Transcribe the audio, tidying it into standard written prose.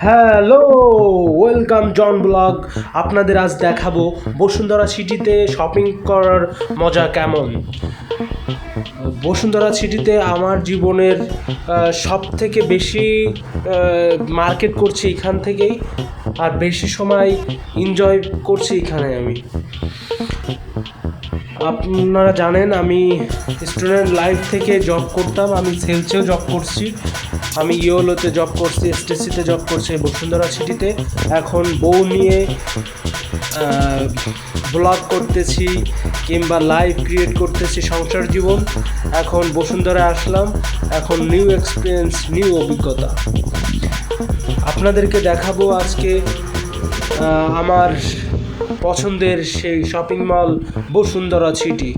Hello, welcome জন blog. আপনাদের আজ দেখাবো বসুন্ধরা সিটিতে শপিং করার মজা কেমন। বসুন্ধরা সিটিতে আমার জীবনের সব থেকে বেশি মার্কেট করছি এখান থেকেই, আর বেশি সময় এনজয় করছি এখানে। আপনারা জানেন আমি স্টুডেন্ট লাইফ থেকে জব করতাম, আমি সেলসেও জব করছি, আমি ইওলোতে জব করছি, এসটিসিতে জব করছি, বসুন্ধরা সিটিতে এখন বউ নিয়ে ব্লগ করতেছি কিংবা লাইভ ক্রিয়েট করতেছি সংসার জীবন। এখন বসুন্ধরা আসলাম, এখন নিউ এক্সপিরিয়েন্স, নিউ অভিজ্ঞতা আপনাদেরকে দেখাবো আজকে। আমার পছন্দের সেই শপিং মল বসুন্ধরা সিটি।